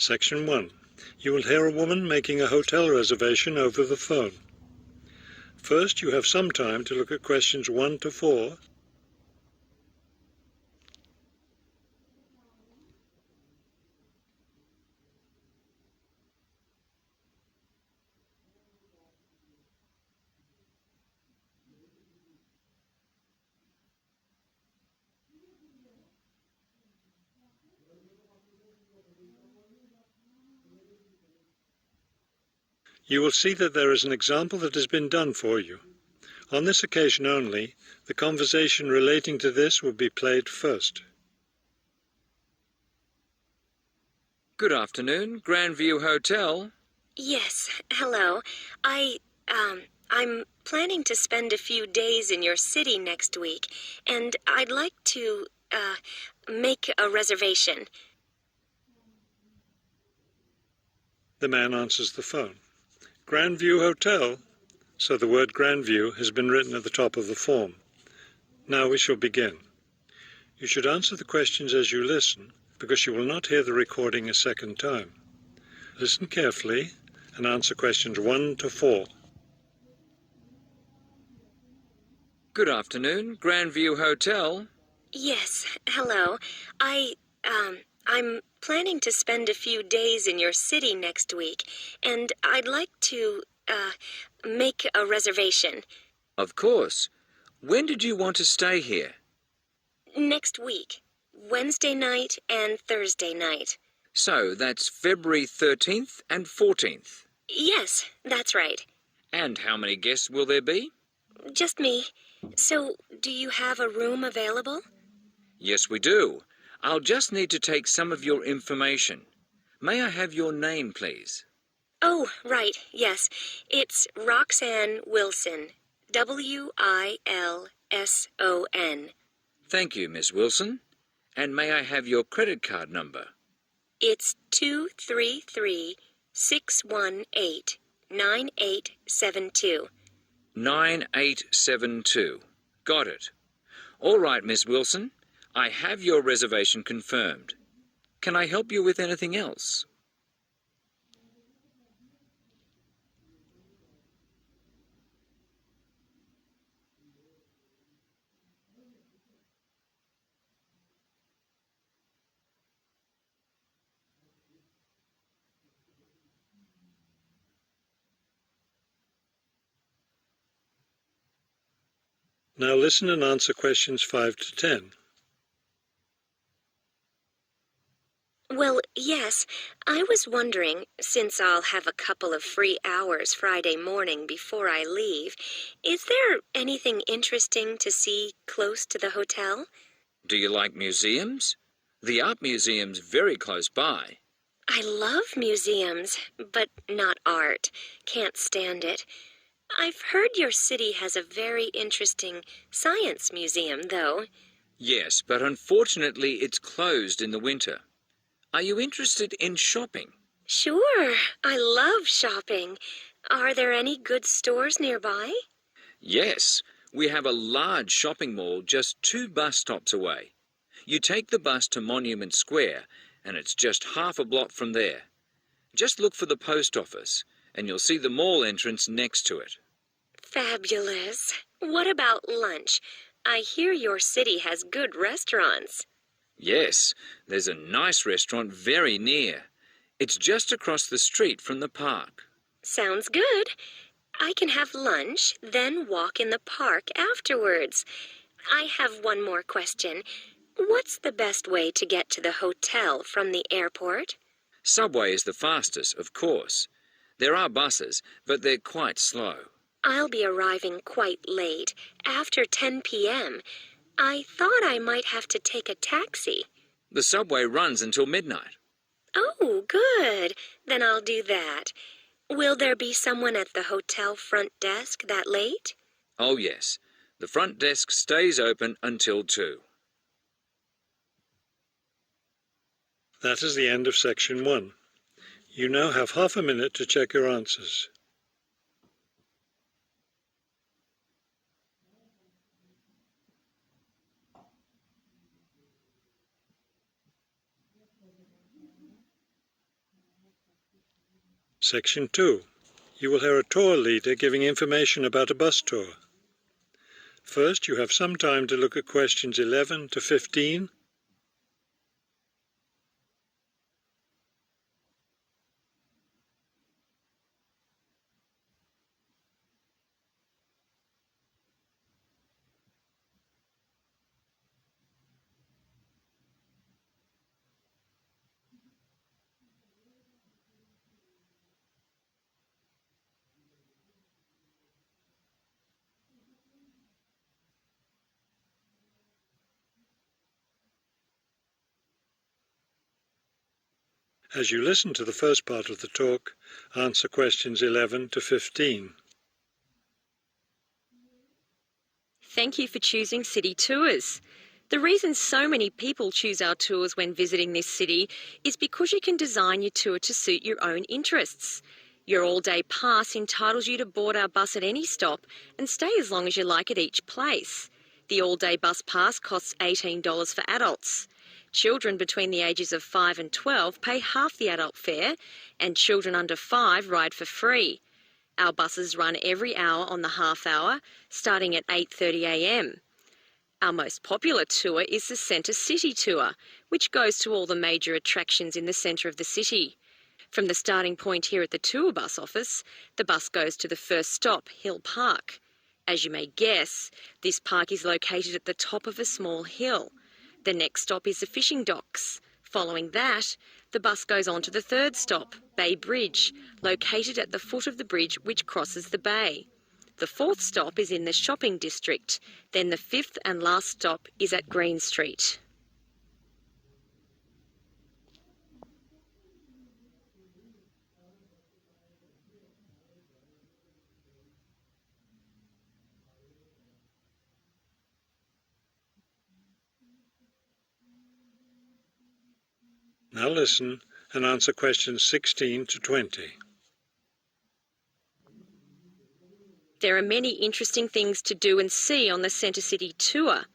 Section 1. You will hear a woman making a hotel reservation over the phone. First, you have some time to look at questions 1 to 4. You will see that there is an example that has been done for you. On this occasion only, the conversation relating to this will be played first. Good afternoon, Grandview Hotel. Yes, hello. I'm planning to spend a few days in your city next week, and I'd like to, make a reservation. The man answers the phone. Grandview Hotel, so the word Grandview has been written at the top of the form. Now we shall begin. You should answer the questions as you listen, because you will not hear the recording a second time. Listen carefully and answer questions 1 to 4. Good afternoon, Grandview Hotel. Yes, hello. I'm planning to spend a few days in your city next week, and I'd like to, make a reservation. Of course. When did you want to stay here? Next week, Wednesday night and Thursday night. So that's February 13th and 14th. Yes, that's right. And how many guests will there be? Just me. So, do you have a room available? Yes, we do. I'll just need to take some of your information. May I have your name, please? Oh, right, yes. It's Roxanne Wilson. W-I-L-S-O-N. Thank you, Miss Wilson. And may I have your credit card number? It's 233-618-9872. 9872. Got it. All right, Miss Wilson. I have your reservation confirmed. Can I help you with anything else? Now listen and answer questions 5 to 10. Well, yes. I was wondering, since I'll have a couple of free hours Friday morning before I leave, is there anything interesting to see close to the hotel? Do you like museums? The art museum's very close by. I love museums, but not art. Can't stand it. I've heard your city has a very interesting science museum, though. Yes, but unfortunately it's closed in the winter. Are you interested in shopping? Sure, I love shopping. Are there any good stores nearby? Yes, we have a large shopping mall just 2 bus stops away. You take the bus to Monument Square, and it's just half a block from there. Just look for the post office, and you'll see the mall entrance next to it. Fabulous. What about lunch? I hear your city has good restaurants. Yes, there's a nice restaurant very near. It's just across the street from the park. Sounds good. I can have lunch, then walk in the park afterwards. I have one more question. What's the best way to get to the hotel from the airport? Subway is the fastest, of course. There are buses, but they're quite slow. I'll be arriving quite late, after 10 p.m. I thought I might have to take a taxi. The subway runs until midnight. Oh, good. Then I'll do that. Will there be someone at the hotel front desk that late? Oh, yes. The front desk stays open until 2. That is the end of section 1. You now have half a minute to check your answers. Section 2. You will hear a tour leader giving information about a bus tour. First, you have some time to look at questions 11 to 15. As you listen to the first part of the talk, answer questions 11 to 15. Thank you for choosing City Tours. The reason so many people choose our tours when visiting this city is because you can design your tour to suit your own interests. Your all-day pass entitles you to board our bus at any stop and stay as long as you like at each place. The all-day bus pass costs $18 for adults. Children between the ages of 5 and 12 pay half the adult fare, and children under 5 ride for free. Our buses run every hour on the half hour, starting at 8:30 a.m. Our most popular tour is the Centre City Tour, which goes to all the major attractions in the centre of the city. From the starting point here at the tour bus office, the bus goes to the first stop, Hill Park. As you may guess, this park is located at the top of a small hill. The next stop is the fishing docks. Following that, the bus goes on to the third stop, Bay Bridge, located at the foot of the bridge which crosses the bay. The fourth stop is in the shopping district. Then the fifth and last stop is at Green Street. Now listen and answer questions 16 to 20. There are many interesting things to do and see on the Centre City Tour.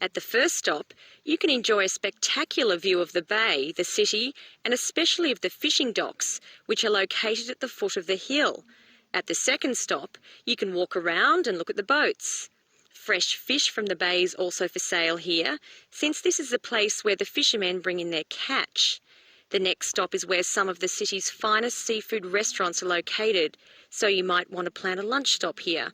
At the first stop, you can enjoy a spectacular view of the bay, the city, and especially of the fishing docks, which are located at the foot of the hill. At the second stop, you can walk around and look at the boats. Fresh fish from the bay is also for sale here, since this is the place where the fishermen bring in their catch. The next stop is where some of the city's finest seafood restaurants are located, so you might want to plan a lunch stop here.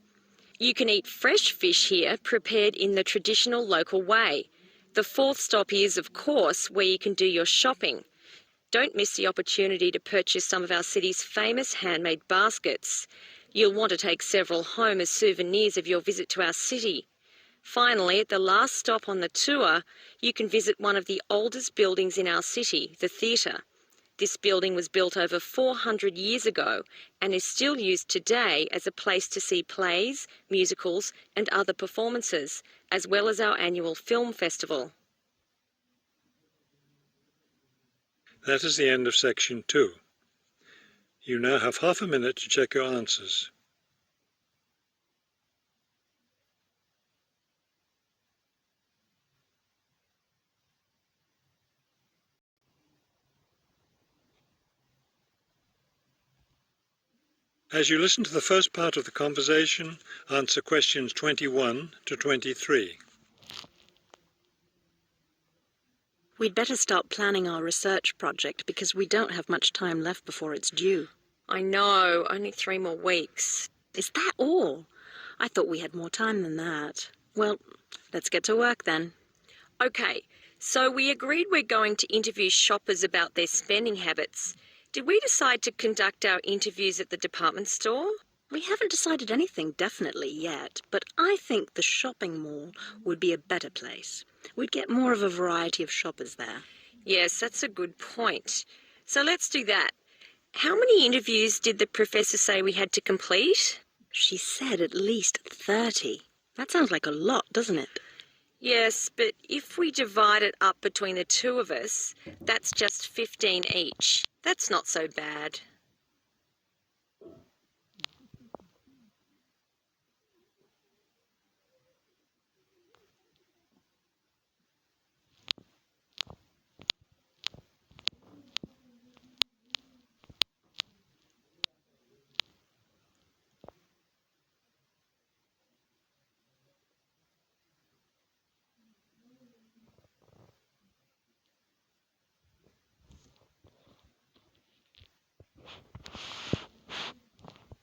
You can eat fresh fish here, prepared in the traditional local way. The fourth stop is, of course, where you can do your shopping. Don't miss the opportunity to purchase some of our city's famous handmade baskets. You'll want to take several home as souvenirs of your visit to our city. Finally, at the last stop on the tour, you can visit one of the oldest buildings in our city, the theatre. This building was built over 400 years ago and is still used today as a place to see plays, musicals and other performances, as well as our annual film festival. That is the end of section 2. You now have half a minute to check your answers. As you listen to the first part of the conversation, answer questions 21 to 23. We'd better start planning our research project because we don't have much time left before it's due. I know, only 3 more weeks. Is that all? I thought we had more time than that. Well, let's get to work then. Okay, so we agreed we're going to interview shoppers about their spending habits. Did we decide to conduct our interviews at the department store? We haven't decided anything definitely yet, but I think the shopping mall would be a better place. We'd get more of a variety of shoppers there. Yes, that's a good point. So let's do that. How many interviews did the professor say we had to complete? She said at least 30. That sounds like a lot, doesn't it? Yes, but if we divide it up between the two of us, that's just 15 each. That's not so bad.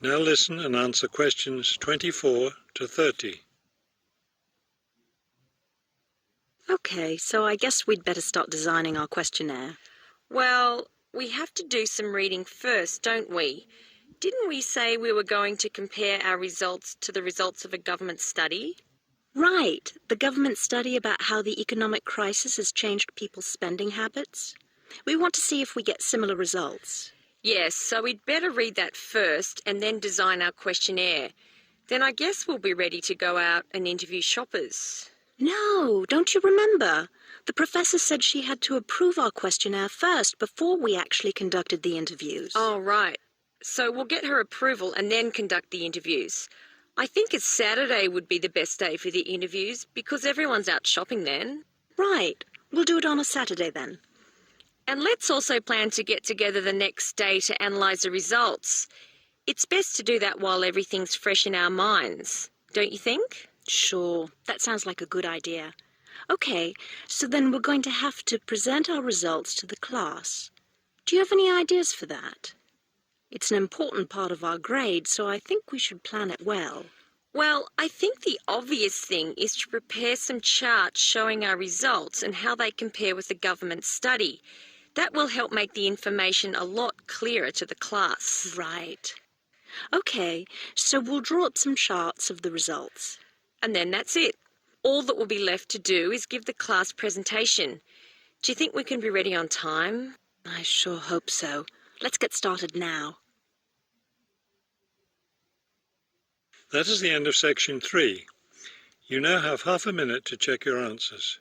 Now listen and answer questions 24 to 30. Okay, so I guess we'd better start designing our questionnaire. Well, we have to do some reading first, don't we? Didn't we say we were going to compare our results to the results of a government study? Right, the government study about how the economic crisis has changed people's spending habits. We want to see if we get similar results. Yes, so we'd better read that first and then design our questionnaire. Then I guess we'll be ready to go out and interview shoppers. No, don't you remember? The professor said she had to approve our questionnaire first before we actually conducted the interviews. Oh, right. So we'll get her approval and then conduct the interviews. I think a Saturday would be the best day for the interviews because everyone's out shopping then. Right, we'll do it on a Saturday then. And let's also plan to get together the next day to analyse the results. It's best to do that while everything's fresh in our minds, don't you think? Sure, that sounds like a good idea. Okay, so then we're going to have to present our results to the class. Do you have any ideas for that? It's an important part of our grade, so I think we should plan it well. Well, I think the obvious thing is to prepare some charts showing our results and how they compare with the government study. That will help make the information a lot clearer to the class. Right. Okay, so we'll draw up some charts of the results. And then that's it. All that will be left to do is give the class presentation. Do you think we can be ready on time? I sure hope so. Let's get started now. That is the end of section 3. You now have half a minute to check your answers.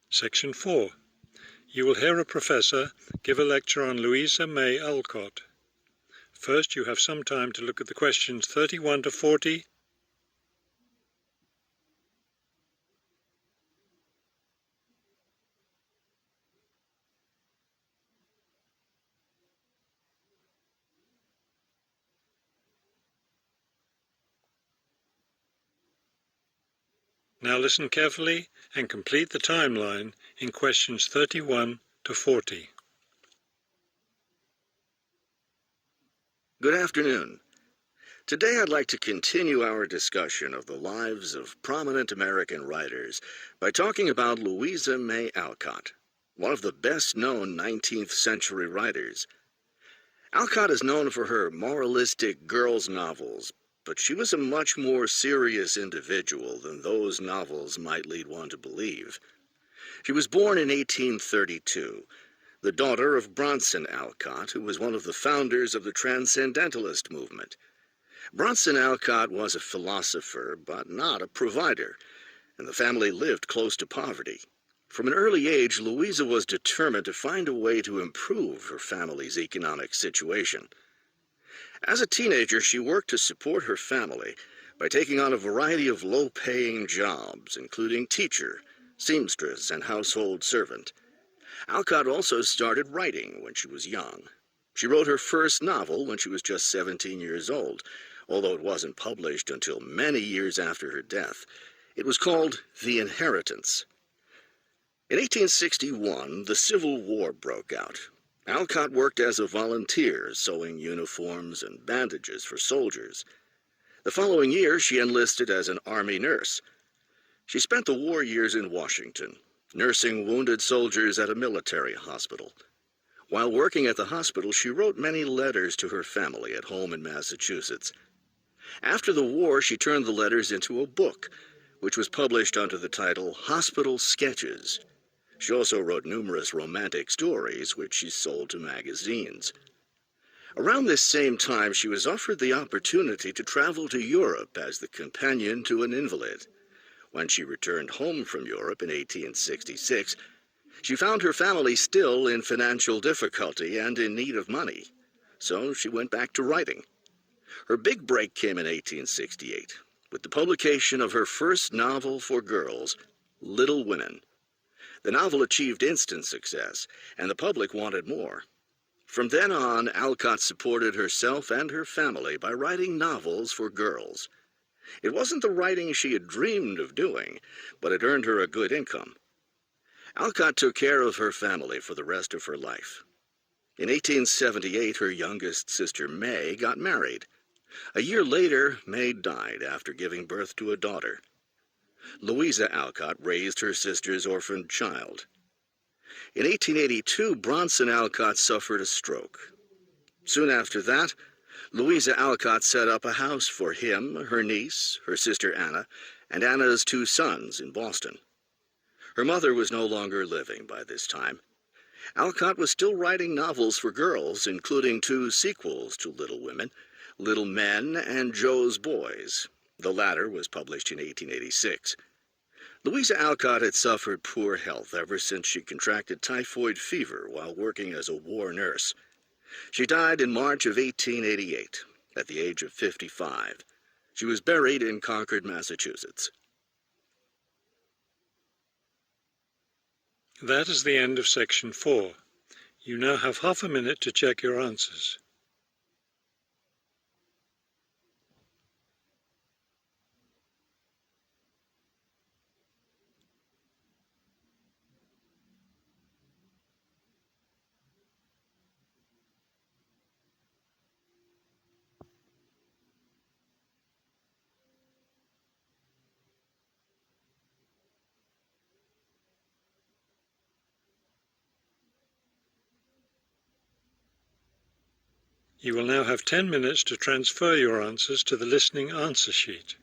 Section 4. You will hear a professor give a lecture on Louisa May Alcott. First, you have some time to look at the questions 31 to 40. Now listen carefully and complete the timeline in questions 31 to 40. Good afternoon. Today I'd like to continue our discussion of the lives of prominent American writers by talking about Louisa May Alcott, one of the best-known 19th century writers. Alcott is known for her moralistic girls' novels, but she was a much more serious individual than those novels might lead one to believe. She was born in 1832, the daughter of Bronson Alcott, who was one of the founders of the Transcendentalist movement. Bronson Alcott was a philosopher, but not a provider, and the family lived close to poverty. From an early age, Louisa was determined to find a way to improve her family's economic situation. As a teenager, she worked to support her family by taking on a variety of low-paying jobs, including teacher, seamstress, and household servant. Alcott also started writing when she was young. She wrote her first novel when she was just 17 years old, although it wasn't published until many years after her death. It was called The Inheritance. In 1861, the Civil War broke out. Alcott worked as a volunteer, sewing uniforms and bandages for soldiers. The following year, she enlisted as an Army nurse. She spent the war years in Washington, nursing wounded soldiers at a military hospital. While working at the hospital, she wrote many letters to her family at home in Massachusetts. After the war, she turned the letters into a book, which was published under the title Hospital Sketches. She also wrote numerous romantic stories, which she sold to magazines. Around this same time, she was offered the opportunity to travel to Europe as the companion to an invalid. When she returned home from Europe in 1866, she found her family still in financial difficulty and in need of money, so she went back to writing. Her big break came in 1868, with the publication of her first novel for girls, Little Women. The novel achieved instant success, and the public wanted more. From then on, Alcott supported herself and her family by writing novels for girls. It wasn't the writing she had dreamed of doing, but it earned her a good income. Alcott took care of her family for the rest of her life. In 1878, her youngest sister May got married. A year later, May died after giving birth to a daughter. Louisa Alcott raised her sister's orphaned child. In 1882, Bronson Alcott suffered a stroke. Soon after that, Louisa Alcott set up a house for him, her niece, her sister Anna, and Anna's 2 sons in Boston. Her mother was no longer living by this time. Alcott was still writing novels for girls, including 2 sequels to Little Women, Little Men and Joe's Boys. The latter was published in 1886. Louisa Alcott had suffered poor health ever since she contracted typhoid fever while working as a war nurse. She died in March of 1888, at the age of 55. She was buried in Concord, Massachusetts. That is the end of section 4. You now have half a minute to check your answers. You will now have 10 minutes to transfer your answers to the listening answer sheet.